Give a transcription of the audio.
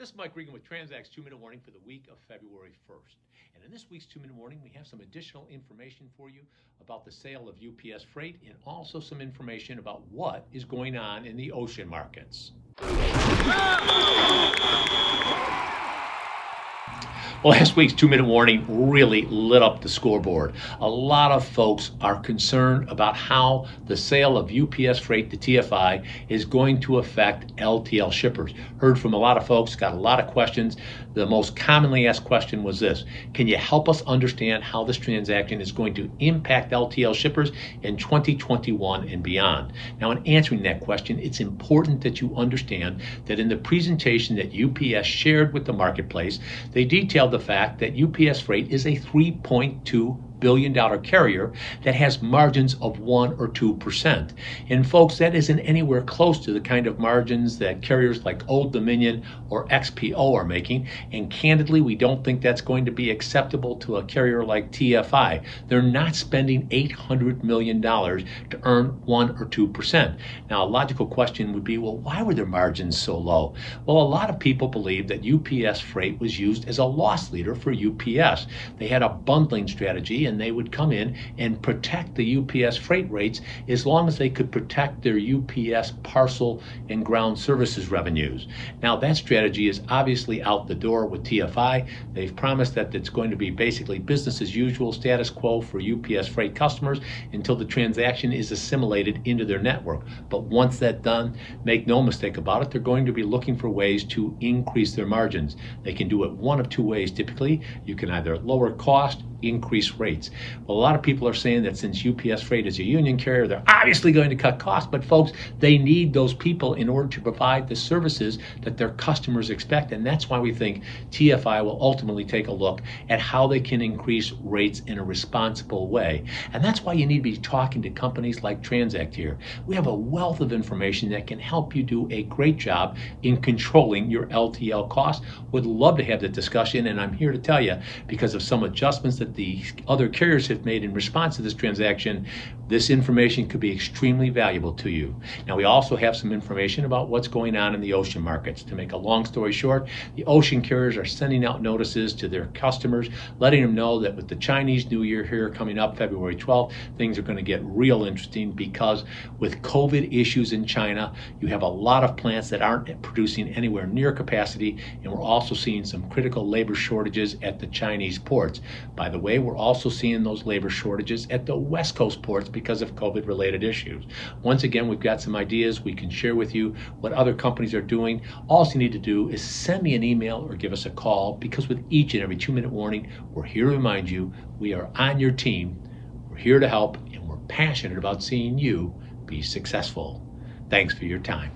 This is Mike Regan with Transact's 2-Minute Warning for the week of February 1st. And in this week's 2-Minute Warning, we have some additional information for you about the sale of UPS Freight and also some information about what is going on in the ocean markets. Well, last week's 2-Minute Warning really lit up the scoreboard. A lot of folks are concerned about how the sale of UPS Freight to TFI is going to affect LTL shippers. Heard from a lot of folks, got a lot of questions. The most commonly asked question was this: can you help us understand how this transaction is going to impact LTL shippers in 2021 and beyond? Now, in answering that question, it's important that you understand that in the presentation that UPS shared with the marketplace, they detailed the fact that UPS Freight is a $3.2 billion carrier that has margins of 1 or 2%. And folks, that isn't anywhere close to the kind of margins that carriers like Old Dominion or XPO are making. And candidly, we don't think that's going to be acceptable to a carrier like TFI. They're not spending $800 million to earn 1 or 2%. Now, a logical question would be, well, why were their margins so low? Well, a lot of people believe that UPS Freight was used as a loss leader for UPS. They had a bundling strategy, and they would come in and protect the UPS freight rates as long as they could protect their UPS parcel and ground services revenues. Now, that strategy is obviously out the door with TFI. They've promised that it's going to be basically business as usual, status quo for UPS Freight customers until the transaction is assimilated into their network. But once that's done, make no mistake about it, they're going to be looking for ways to increase their margins. They can do it one of two ways typically. You can either lower cost, increase rates. Well, a lot of people are saying that since UPS Freight is a union carrier, they're obviously going to cut costs, but folks, they need those people in order to provide the services that their customers expect, and that's why we think TFI will ultimately take a look at how they can increase rates in a responsible way. And that's why you need to be talking to companies like Transact here. We have a wealth of information that can help you do a great job in controlling your LTL costs. Would love to have that discussion, and I'm here to tell you, because of some adjustments that the other carriers have made in response to this transaction, this information could be extremely valuable to you. Now, we also have some information about what's going on in the ocean markets. To make a long story short, the ocean carriers are sending out notices to their customers, letting them know that with the Chinese New Year here coming up February 12th, things are going to get real interesting, because with COVID issues in China, you have a lot of plants that aren't producing anywhere near capacity, and we're also seeing some critical labor shortages at the Chinese ports. By the way, we're also seeing those labor shortages at the West Coast ports because of COVID-related issues. Once again, we've got some ideas we can share with you what other companies are doing. All you need to do is send me an email or give us a call, because with each and every 2-minute warning, we're here to remind you we are on your team, we're here to help, and we're passionate about seeing you be successful. Thanks for your time.